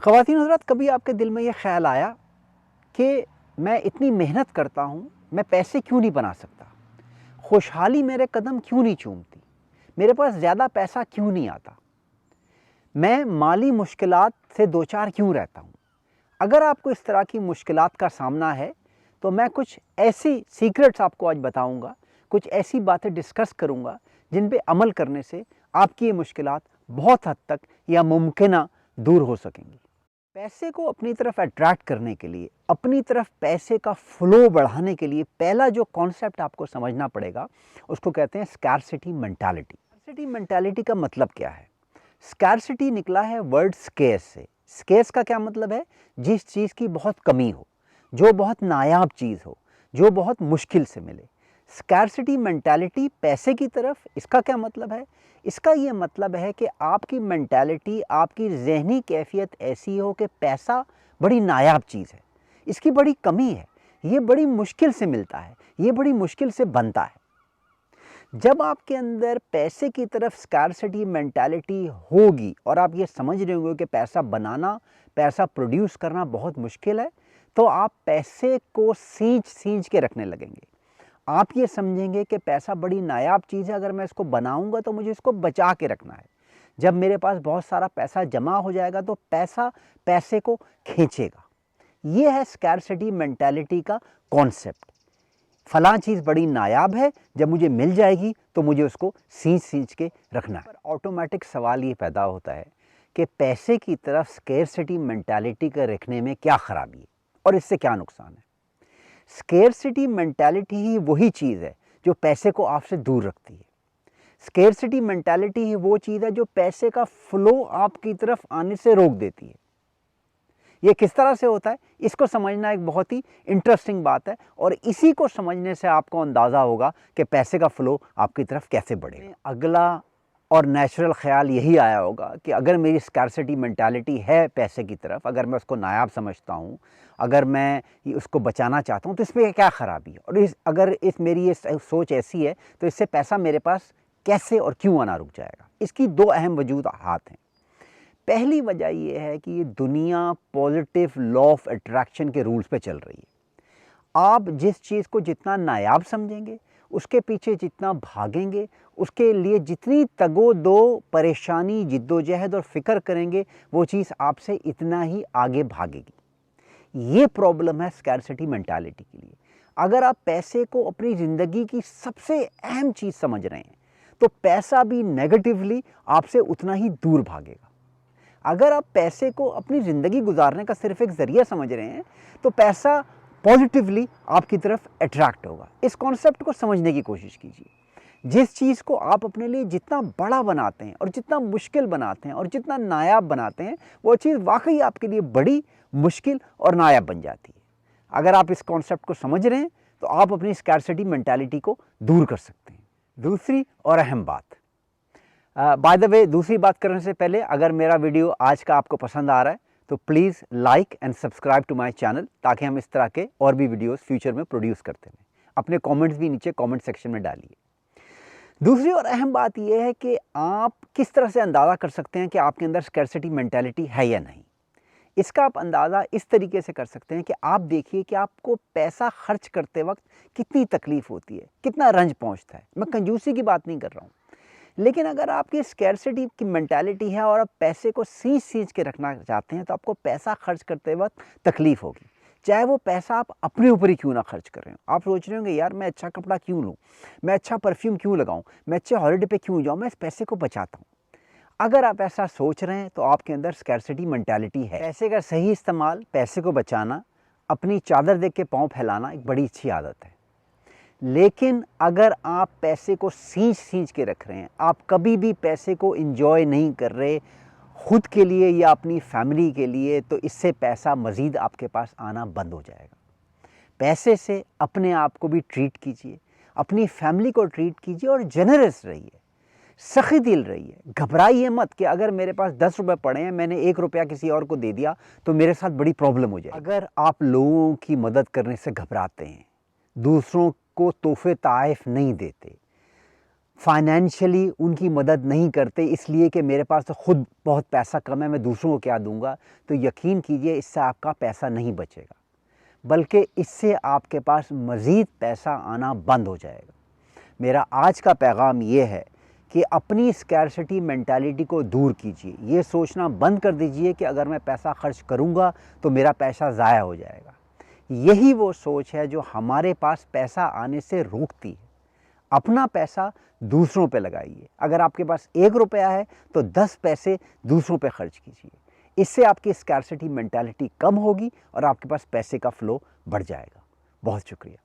ख़वातीन हज़रात, कभी आपके दिल में ये ख़्याल आया कि मैं इतनी मेहनत करता हूँ, मैं पैसे क्यों नहीं बना सकता? खुशहाली मेरे कदम क्यों नहीं चूमती? मेरे पास ज़्यादा पैसा क्यों नहीं आता? मैं माली मुश्किलात से दो चार क्यों रहता हूँ? अगर आपको इस तरह की मुश्किलात का सामना है, तो मैं कुछ ऐसी सीक्रेट्स आपको आज बताऊँगा, कुछ ऐसी बातें डिस्कस करूँगा, जिन पे अमल करने से आपकी ये मुश्किलात बहुत हद तक या मुमकिना दूर हो सकेंगी। पैसे को अपनी तरफ अट्रैक्ट करने के लिए, अपनी तरफ पैसे का फ्लो बढ़ाने के लिए पहला जो कॉन्सेप्ट आपको समझना पड़ेगा, उसको कहते हैं स्कैरसिटी मेंटालिटी। स्कैरसिटी मेंटालिटी का मतलब क्या है? स्कैरसिटी निकला है वर्ड स्केर्स से। स्केर्स का क्या मतलब है? जिस चीज़ की बहुत कमी हो, जो बहुत नायाब चीज़ हो, जो बहुत मुश्किल से मिले। स्कैरसिटी मेंटालिटी पैसे की तरफ, इसका क्या मतलब है? इसका ये मतलब है कि आपकी मेंटालिटी, आपकी ज़हनी कैफ़ियत ऐसी हो कि पैसा बड़ी नायाब चीज़ है, इसकी बड़ी कमी है, ये बड़ी मुश्किल से मिलता है, ये बड़ी मुश्किल से बनता है। जब आपके अंदर पैसे की तरफ स्कैरसिटी मेंटालिटी होगी और आप ये समझ रहे होंगे कि पैसा बनाना, पैसा प्रोड्यूस करना बहुत मुश्किल है, तो आप पैसे को सींच के रखने लगेंगे। आप ये समझेंगे कि पैसा बड़ी नायाब चीज़ है, अगर मैं इसको बनाऊंगा तो मुझे इसको बचा के रखना है। जब मेरे पास बहुत सारा पैसा जमा हो जाएगा तो पैसा पैसे को खींचेगा। ये है स्कैरसिटी मेंटालिटी का कॉन्सेप्ट। फलां चीज़ बड़ी नायाब है, जब मुझे मिल जाएगी तो मुझे उसको सींच के रखना है। ऑटोमेटिक सवाल ये पैदा होता है कि पैसे की तरफ स्कैरसिटी मेंटालिटी का रखने में क्या खराबी है और इससे क्या नुकसान है? स्केर्सिटी मेंटालिटी ही वही चीज़ है जो पैसे को आपसे दूर रखती है। स्केर्सिटी मेंटालिटी ही वो चीज़ है जो पैसे का फ्लो आपकी तरफ आने से रोक देती है। ये किस तरह से होता है, इसको समझना एक बहुत ही इंटरेस्टिंग बात है और इसी को समझने से आपको अंदाज़ा होगा कि पैसे का फ्लो आपकी तरफ कैसे बढ़ेगा। अगला और नेचुरल ख्याल यही आया होगा कि अगर मेरी स्कैरसिटी मेंटालिटी है पैसे की तरफ, अगर मैं उसको नायाब समझता हूँ, अगर मैं उसको बचाना चाहता हूँ, तो इसमें क्या ख़राबी है? और अगर मेरी ये सोच ऐसी है तो इससे पैसा मेरे पास कैसे और क्यों आना रुक जाएगा? इसकी दो अहम वजूहात हैं। पहली वजह यह है कि ये दुनिया पॉजिटिव लॉ ऑफ अट्रैक्शन के रूल्स पे चल रही है। आप जिस चीज़ को जितना नायाब समझेंगे, उसके पीछे जितना भागेंगे, उसके लिए जितनी तगो-दो, परेशानी, जिद्दोजहद और फ़िक्र करेंगे, वो चीज़ आपसे इतना ही आगे भागेगी। ये प्रॉब्लम है स्कैरसिटी मेंटालिटी के लिए। अगर आप पैसे को अपनी ज़िंदगी की सबसे अहम चीज़ समझ रहे हैं, तो पैसा भी नेगेटिवली आपसे उतना ही दूर भागेगा। अगर आप पैसे को अपनी ज़िंदगी गुजारने का सिर्फ एक ज़रिया समझ रहे हैं, तो पैसा पॉजिटिवली आपकी तरफ अट्रैक्ट होगा। इस कॉन्सेप्ट को समझने की कोशिश कीजिए। जिस चीज़ को आप अपने लिए जितना बड़ा बनाते हैं और जितना मुश्किल बनाते हैं और जितना नायाब बनाते हैं, वो चीज़ वाकई आपके लिए बड़ी मुश्किल और नायाब बन जाती है। अगर आप इस कॉन्सेप्ट को समझ रहे हैं, तो आप अपनी स्कैरसिटी मेंटालिटी को दूर कर सकते हैं। दूसरी और अहम बात, बाय द वे, दूसरी बात करने से पहले, अगर मेरा वीडियो आज का आपको पसंद आ रहा है तो please like and subscribe to my channel, ताकि हम इस तरह के और भी वीडियोस फ्यूचर में प्रोड्यूस करते रहें। अपने कमेंट्स भी नीचे कमेंट सेक्शन में डालिए। दूसरी और अहम बात यह है कि आप किस तरह से अंदाज़ा कर सकते हैं कि आपके अंदर स्कैरसिटी मेंटालिटी है या नहीं। इसका आप अंदाज़ा इस तरीके से कर सकते हैं कि आप देखिए कि आपको पैसा खर्च करते वक्त कितनी तकलीफ़ होती है, कितना रंज पहुँचता है। मैं कंजूसी की बात नहीं कर रहा हूँ, लेकिन अगर आपकी स्कैरसिटी की मेंटालिटी है और आप पैसे को सींच के रखना चाहते हैं, तो आपको पैसा खर्च करते वक्त तकलीफ़ होगी। चाहे वो पैसा आप अपने ऊपर ही क्यों ना खर्च कर रहे हो। आप सोच रहे होंगे, यार मैं अच्छा कपड़ा क्यों लूँ, मैं अच्छा परफ्यूम क्यों लगाऊँ, मैं अच्छे हॉलिडे पे क्यों जाऊँ, मैं इस पैसे को बचाता हूँ। अगर आप ऐसा सोच रहे हैं तो आपके अंदर स्कैरसिटी मेंटालिटी है। पैसे का सही इस्तेमाल, पैसे को बचाना, अपनी चादर देख के पाँव फैलाना एक बड़ी अच्छी आदत है। लेकिन अगर आप पैसे को सींच के रख रहे हैं, आप कभी भी पैसे को एंजॉय नहीं कर रहे खुद के लिए या अपनी फैमिली के लिए, तो इससे पैसा मज़ीद आपके पास आना बंद हो जाएगा। पैसे से अपने आप को भी ट्रीट कीजिए, अपनी फैमिली को ट्रीट कीजिए और जनरस रहिए, सखी दिल रहिए। घबराइए मत कि अगर मेरे पास 10 रुपये पड़े हैं, मैंने 1 रुपया किसी और को दे दिया तो मेरे साथ बड़ी प्रॉब्लम हो जाएगी। अगर आप लोगों की मदद करने से घबराते हैं, दूसरों को तोहफे ताइफ नहीं देते, फाइनेंशियली उनकी मदद नहीं करते इसलिए कि मेरे पास तो खुद बहुत पैसा कम है, मैं दूसरों को क्या दूंगा, तो यकीन कीजिए इससे आपका पैसा नहीं बचेगा, बल्कि इससे आपके पास मज़ीद पैसा आना बंद हो जाएगा। मेरा आज का पैगाम ये है कि अपनी स्कैर्सिटी मेंटालिटी को दूर कीजिए। ये सोचना बंद कर दीजिए कि अगर मैं पैसा खर्च करूँगा तो मेरा पैसा ज़ाया हो जाएगा। यही वो सोच है जो हमारे पास पैसा आने से रोकती है। अपना पैसा दूसरों पे लगाइए। अगर आपके पास 1 रुपया है तो 10 पैसे दूसरों पे खर्च कीजिए। इससे आपकी स्कैर्सिटी मेंटालिटी कम होगी और आपके पास पैसे का फ्लो बढ़ जाएगा। बहुत शुक्रिया।